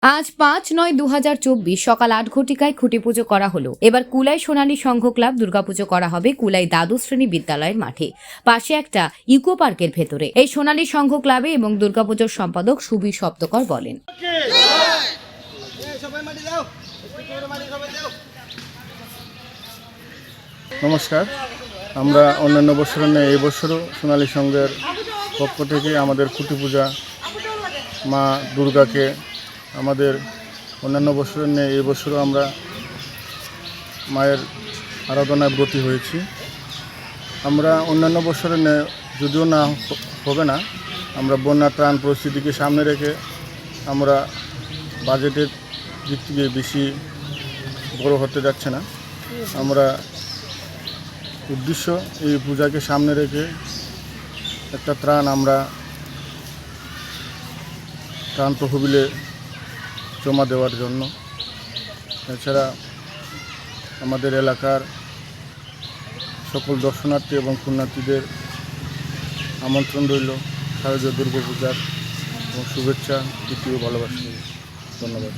আজ ৫-৯-২০২৪ সকাল ৮ ঘটিকায় খুঁটি পুজো করা হলো। এবার কুলাই সোনালী সংঘ ক্লাব দুর্গাপুজো করা হবে কুলাই দ্বাদশ শ্রেণী বিদ্যালয়ের মাঠে, পাশে একটা ইকো পার্কের ভেতরে। এই সোনালী সংঘ ক্লাবে এবং দুর্গাপুজোর সম্পাদক সুবীর সপ্তকর বলেন, নমস্কার। আমরা অন্যান্য বছরের ন্যায় এই বছরও সোনালী সংঘের পক্ষ থেকে আমাদের খুঁটি পূজা মা দুর্গাকে আমাদের অন্যান্য বছরের ন্যায় এই বছরও আমরা মায়ের আরাধনায় ব্রতী হয়েছি। আমরা অন্যান্য বছরের ন্যায় যদিও না হবে না, আমরা বন্যা ত্রাণ পরিস্থিতিকে সামনে রেখে আমরা বাজেটের দিক থেকে বেশি বড় হতে যাচ্ছে না। আমরা উদ্দেশ্য এই পূজাকে সামনে রেখে একটা ত্রাণ তহবিলে জমা দেওয়ার জন্য। এছাড়া আমাদের এলাকার সকল দর্শনার্থী এবং পুণ্যার্থীদের আমন্ত্রণ রইল শারদীয় দুর্গাপূজার এবং শুভেচ্ছা, দ্বিতীয় ভালোবাসা। ধন্যবাদ।